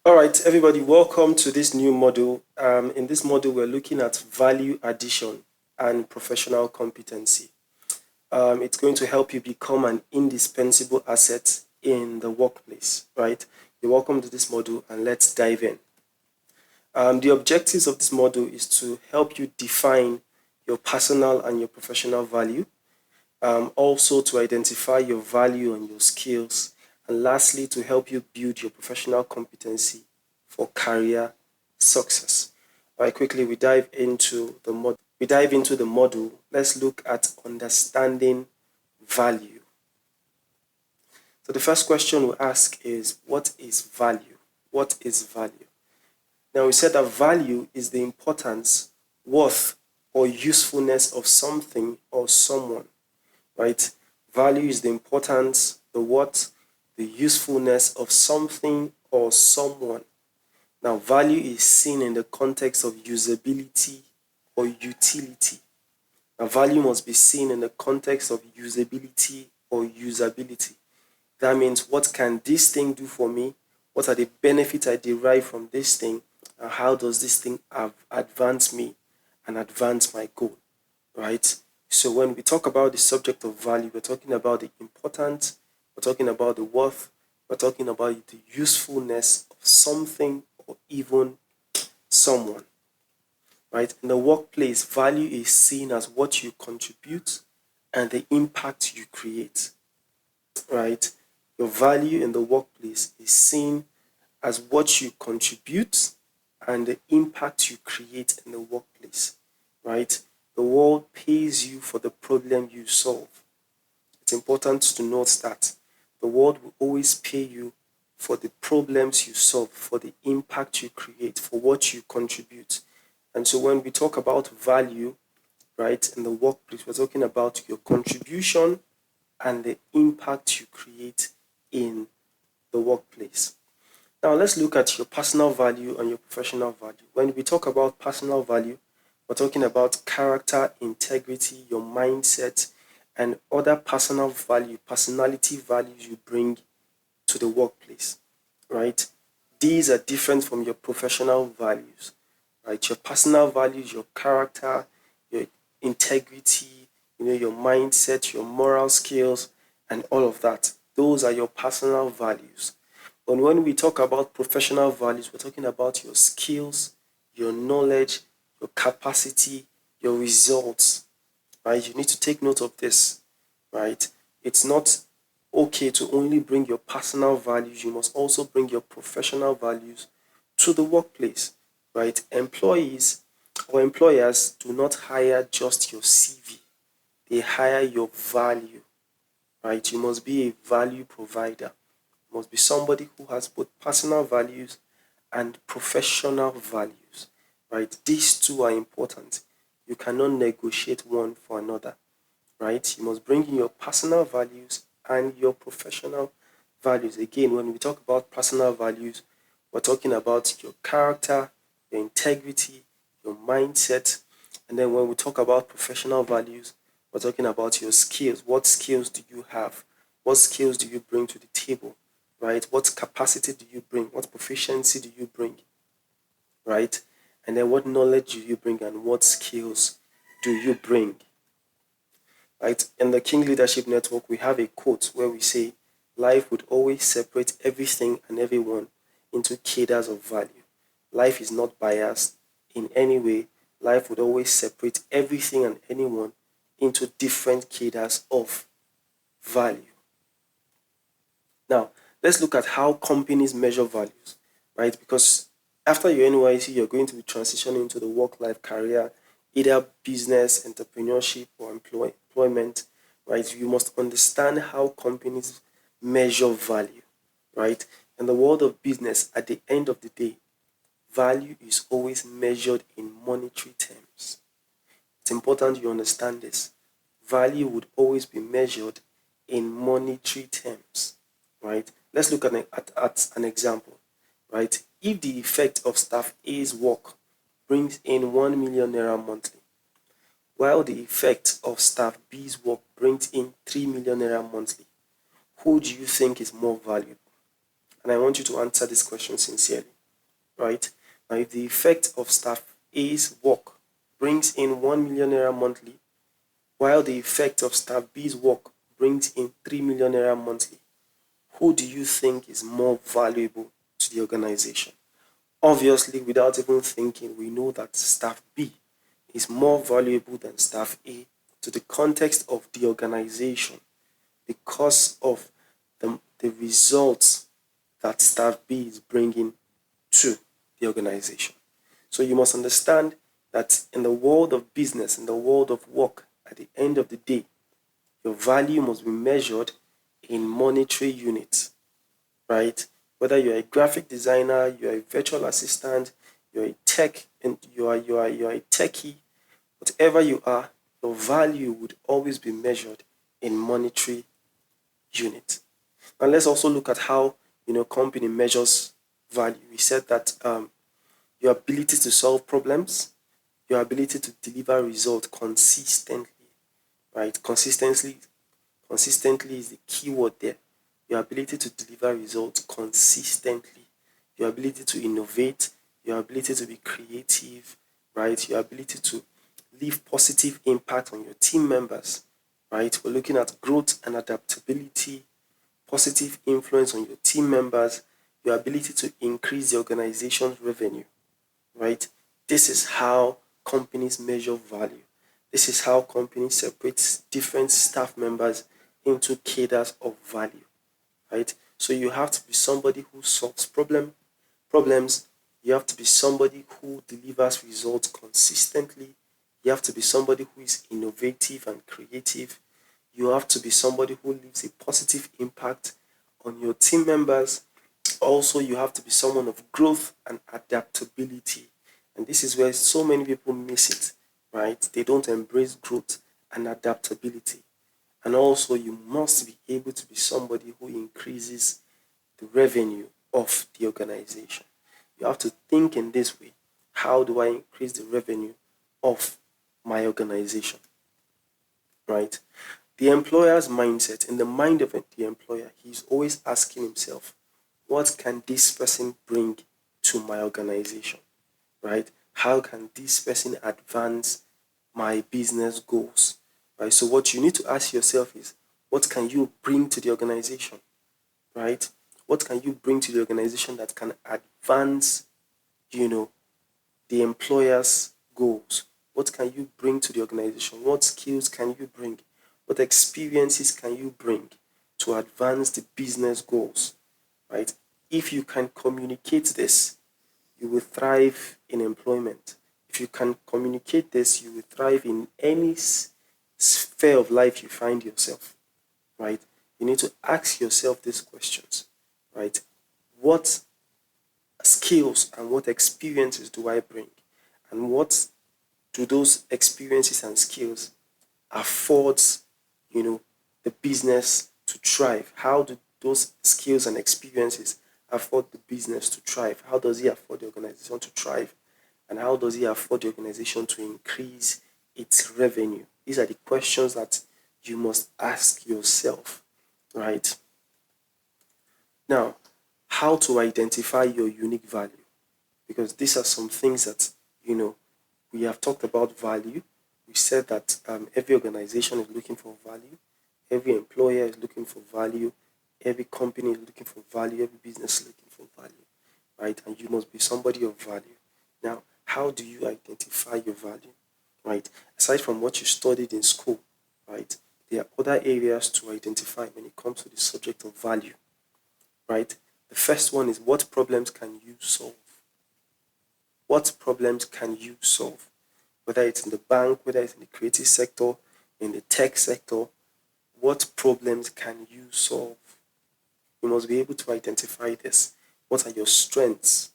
All right, everybody, welcome to this new module. In this module, we're looking at value addition and professional competency. It's going to help you become an indispensable asset in the workplace, right? You're welcome to this module, and let's dive in. The objectives of this module is to help you define your personal and your professional value, also to identify your value and your skills, and lastly, to help you build your professional competency for career success. All right, quickly we dive into the module. Let's look at understanding value. So the first question we ask is, what is value? What is value? Now we said that value is the importance, worth, or usefulness of something or someone, right? Value is the importance, the worth, the usefulness of something or someone. Now, value is seen in the context of usability or utility. Now, value must be seen in the context of usability or usability. That means, what can this thing do for me? What are the benefits I derive from this thing? And how does this thing advance me and advance my goal, right? So when we talk about the subject of value, we're talking about the importance, we're talking about the worth, we're talking about the usefulness of something or even someone, right? In the workplace, value is seen as what you contribute and the impact you create, right? Your value in the workplace is seen as what you contribute and the impact you create in the workplace, right? The world pays you for the problem you solve. It's important to note that the world will always pay you for the problems you solve, for the impact you create, for what you contribute. And so when we talk about value, right, in the workplace, we're talking about your contribution and the impact you create in the workplace. Now let's look at your personal value and your professional value. When we talk about personal value, we're talking about character, integrity, your mindset, and other personality values you bring to the workplace, right? These are different from your professional values, right? Your personal values, your character, your integrity, your mindset, your moral skills, and all of that. Those are your personal values. But when we talk about professional values, we're talking about your skills, your knowledge, your capacity, your results, right? You need to take note of this, right? It's not okay to only bring your personal values. You must also bring your professional values to the workplace, right? Employees or employers do not hire just your CV. They hire your value, right? You must be a value provider. You must be somebody who has both personal values and professional values, right? These two are important. You cannot negotiate one for another, right? You must bring in your personal values and your professional values. Again, when we talk about personal values, we're talking about your character, your integrity, your mindset. And then when we talk about professional values, we're talking about your skills. What skills do you have? What skills do you bring to the table, right? What capacity do you bring? What proficiency do you bring, right? And then what knowledge do you bring and what skills do you bring? Right? In the King Leadership Network, we have a quote where we say, life would always separate everything and everyone into cadres of value. Life is not biased in any way. Life would always separate everything and anyone into different cadres of value. Now, let's look at how companies measure values, right? Because after your NYSC, you're going to be transitioning into the work-life career, either business, entrepreneurship, or employment, right? You must understand how companies measure value, right? In the world of business, at the end of the day, value is always measured in monetary terms. It's important you understand this. Value would always be measured in monetary terms, right? Let's look at an example, right? If the effect of staff A's work brings in 1 million naira monthly, while the effect of staff B's work brings in 3 million naira monthly, who do you think is more valuable? And I want you to answer this question sincerely. right? Now, if the effect of staff A's work brings in 1 million naira monthly, while the effect of staff B's work brings in 3 million naira monthly, who do you think is more valuable to the organization? Obviously, without even thinking, we know that staff B is more valuable than staff A to the context of the organization because of the results that staff B is bringing to the organization. So you must understand that in the world of business, in the world of work, at the end of the day, your value must be measured in monetary units, right? Whether you're a graphic designer, you're a virtual assistant, you're a tech, and you're a techie, whatever you are, your value would always be measured in monetary units. And let's also look at how company measures value. We said that your ability to solve problems, your ability to deliver results consistently, right? Consistently is the key word there. Your ability to deliver results consistently, your ability to innovate, your ability to be creative, right? Your ability to leave positive impact on your team members, right? We're looking at growth and adaptability, positive influence on your team members, your ability to increase the organization's revenue, right? This is how companies measure value. This is how companies separate different staff members into cadres of value, right? So you have to be somebody who solves problems. You have to be somebody who delivers results consistently. You have to be somebody who is innovative and creative. You have to be somebody who leaves a positive impact on your team members. Also, you have to be someone of growth and adaptability. And this is where so many people miss it, right? They don't embrace growth and adaptability. And also, you must be able to be somebody who increases the revenue of the organization. You have to think in this way: how do I increase the revenue of my organization, right? The employer's mindset, in the mind of the employer, he's always asking himself, what can this person bring to my organization, right? How can this person advance my business goals, right? So what you need to ask yourself is, what can you bring to the organization, right? What can you bring to the organization that can advance, the employer's goals? What can you bring to the organization? What skills can you bring? What experiences can you bring to advance the business goals, right? If you can communicate this, you will thrive in employment. If you can communicate this, you will thrive in any sphere of life you find yourself, right? You need to ask yourself these questions, right? What skills and what experiences do I bring? And what do those experiences and skills affords, the business to thrive? How do those skills and experiences afford the business to thrive? How does it afford the organization to thrive? And how does it afford the organization to increase its revenue? These are the questions that you must ask yourself, right? Now, how to identify your unique value? Because these are some things that, we have talked about value. We said that every organization is looking for value. Every employer is looking for value. Every company is looking for value. Every business is looking for value, right? And you must be somebody of value. Now, how do you identify your value, right? Aside from what you studied in school, right? There are other areas to identify when it comes to the subject of value, right? The first one is, what problems can you solve? What problems can you solve? Whether it's in the bank, whether it's in the creative sector, in the tech sector, what problems can you solve? You must be able to identify this. What are your strengths?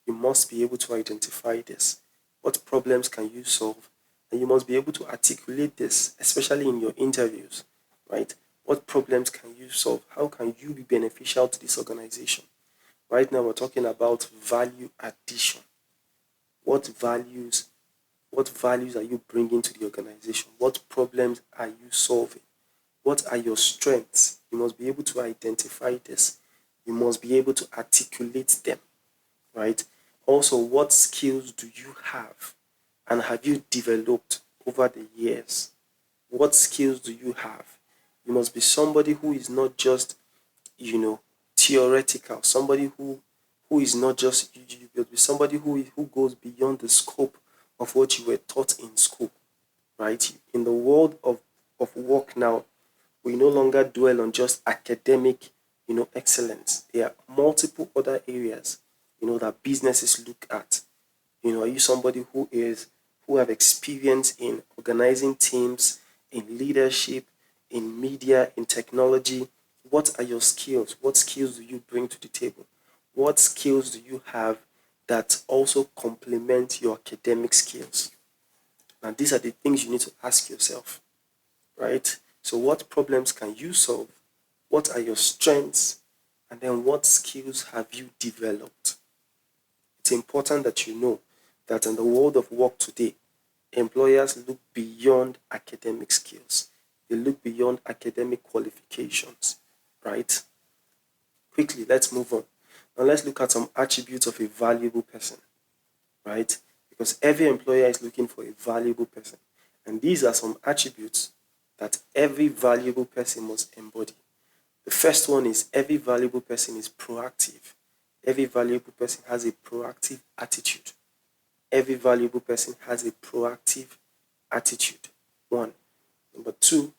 You must be able to identify this. What problems can you solve? And you must be able to articulate this, especially in your interviews, right? What problems can you solve? How can you be beneficial to this organization? Right now, we're talking about value addition. What values are you bringing to the organization? What problems are you solving? What are your strengths? You must be able to identify this. You must be able to articulate them, right? Also, what skills do you have and have you developed over the years? What skills do you have? You must be somebody who is not just, theoretical, somebody who is not just, you must be somebody who goes beyond the scope of what you were taught in school, right? In the world of work now, we no longer dwell on just academic, excellence. There are multiple other areas, that businesses look at. Are you somebody who have experience in organizing teams, in leadership, in media, in technology? What are your skills? What skills do you bring to the table? What skills do you have that also complement your academic skills? And these are the things you need to ask yourself, right? So what problems can you solve? What are your strengths? And then what skills have you developed? It's important that you know that in the world of work today, employers look beyond academic skills. They look beyond academic qualifications, right? Quickly, let's move on. Now let's look at some attributes of a valuable person, right? Because every employer is looking for a valuable person. And these are some attributes that every valuable person must embody. The first one is every valuable person is proactive. Every valuable person has a proactive attitude. Every valuable person has a proactive attitude. One. Number two,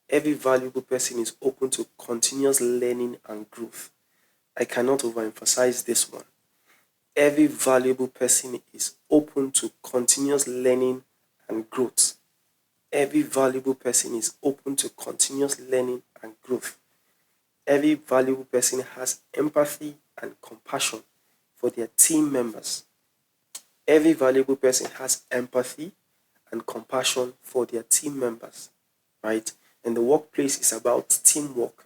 every valuable person is open to continuous learning and growth. I cannot overemphasize this one. Every valuable person is open to continuous learning and growth. Every valuable person is open to continuous learning and growth. Every valuable person has empathy and compassion for their team members. Every valuable person has empathy and compassion for their team members, right? And the workplace is about teamwork.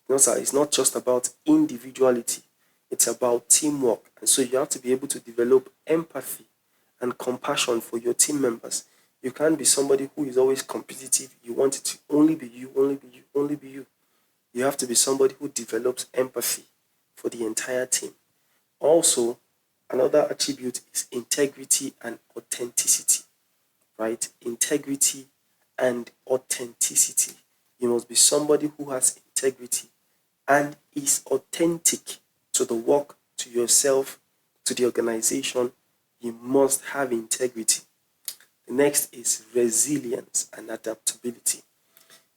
It's not just about individuality, it's about teamwork. And so you have to be able to develop empathy and compassion for your team members. You can't be somebody who is always competitive. You want it to only be you, only be you, only be you. You have to be somebody who develops empathy for the entire team. Also, another attribute is integrity and authenticity, right? Integrity and authenticity. You must be somebody who has integrity and is authentic to the work, to yourself, to the organization. You must have integrity. The next is resilience and adaptability.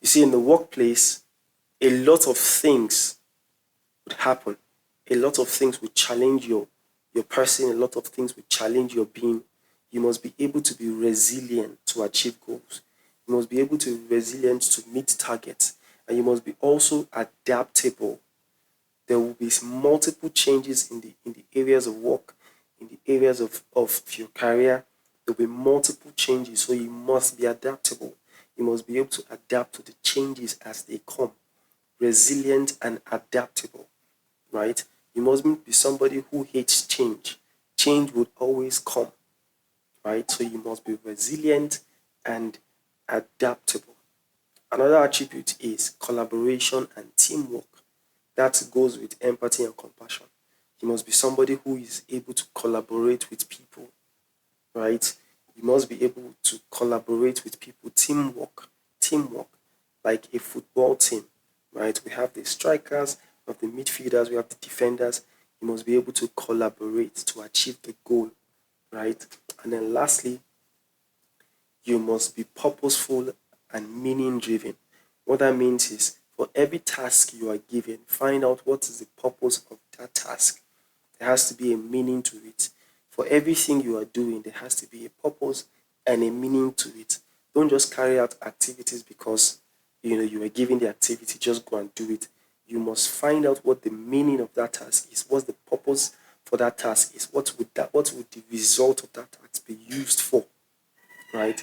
You see, in the workplace, a lot of things would happen. A lot of things would challenge your person. A lot of things would challenge your being. You must be able to be resilient to achieve goals. You must be able to be resilient to meet targets. And you must be also adaptable. There will be multiple changes in the areas of work, in the areas of your career. There will be multiple changes. So you must be adaptable. You must be able to adapt to the changes as they come. Resilient and adaptable, right? You mustn't be somebody who hates change. Change would always come, right? So you must be resilient and adaptable. Another attribute is collaboration and teamwork. That goes with empathy and compassion. You must be somebody who is able to collaborate with people, right? You must be able to collaborate with people. Teamwork, like a football team, right? We have the strikers, we have the midfielders, we have the defenders. You must be able to collaborate to achieve the goal, right? And then lastly, you must be purposeful and meaning driven. What that means is for every task you are given, find out what is the purpose of that task. There has to be a meaning to it. For everything you are doing, there has to be a purpose and a meaning to it. Don't just carry out activities because you were given the activity, just go and do it. You must find out what the meaning of that task is, what's the purpose for that task is, what would the result of that task be used for, right?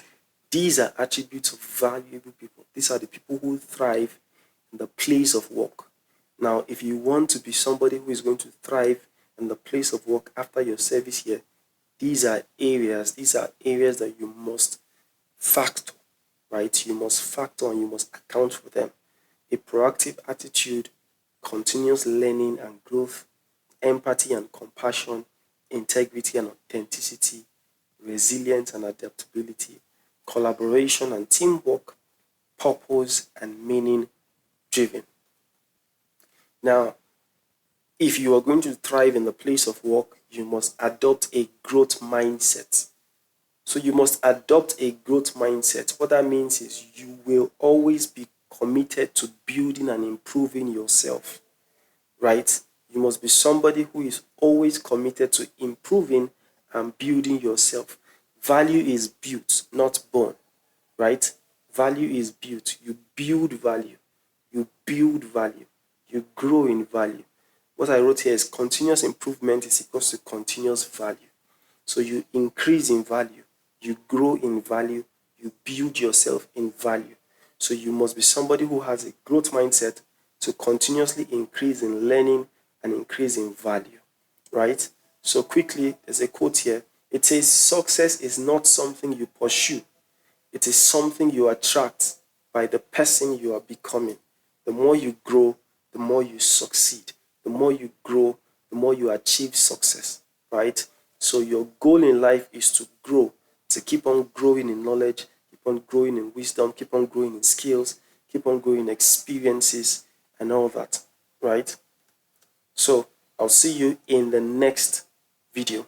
These are attributes of valuable people. These are the people who thrive in the place of work. Now, if you want to be somebody who is going to thrive in the place of work after your service here, these are areas that you must factor, right? You must factor and you must account for them. A proactive attitude, continuous learning and growth, empathy and compassion, integrity and authenticity, resilience and adaptability, collaboration and teamwork, purpose and meaning driven. Now, if you are going to thrive in the place of work, you must adopt a growth mindset. So you must adopt a growth mindset. What that means is you will always be committed to building and improving yourself, right? You must be somebody who is always committed to improving and building yourself. Value is built, not born, right? Value is built. You build value. You build value. You grow in value. What I wrote here is continuous improvement is equal to continuous value. So you increase in value, you grow in value, you build yourself in value. So you must be somebody who has a growth mindset to continuously increase in learning and increase in value, right? So quickly, there's a quote here. It says, success is not something you pursue. It is something you attract by the person you are becoming. The more you grow, the more you succeed. The more you grow, the more you achieve success, right? So your goal in life is to grow, to keep on growing in knowledge, keep on growing in wisdom, keep on growing in skills, keep on growing in experiences and all that, right? So I'll see you in the next video.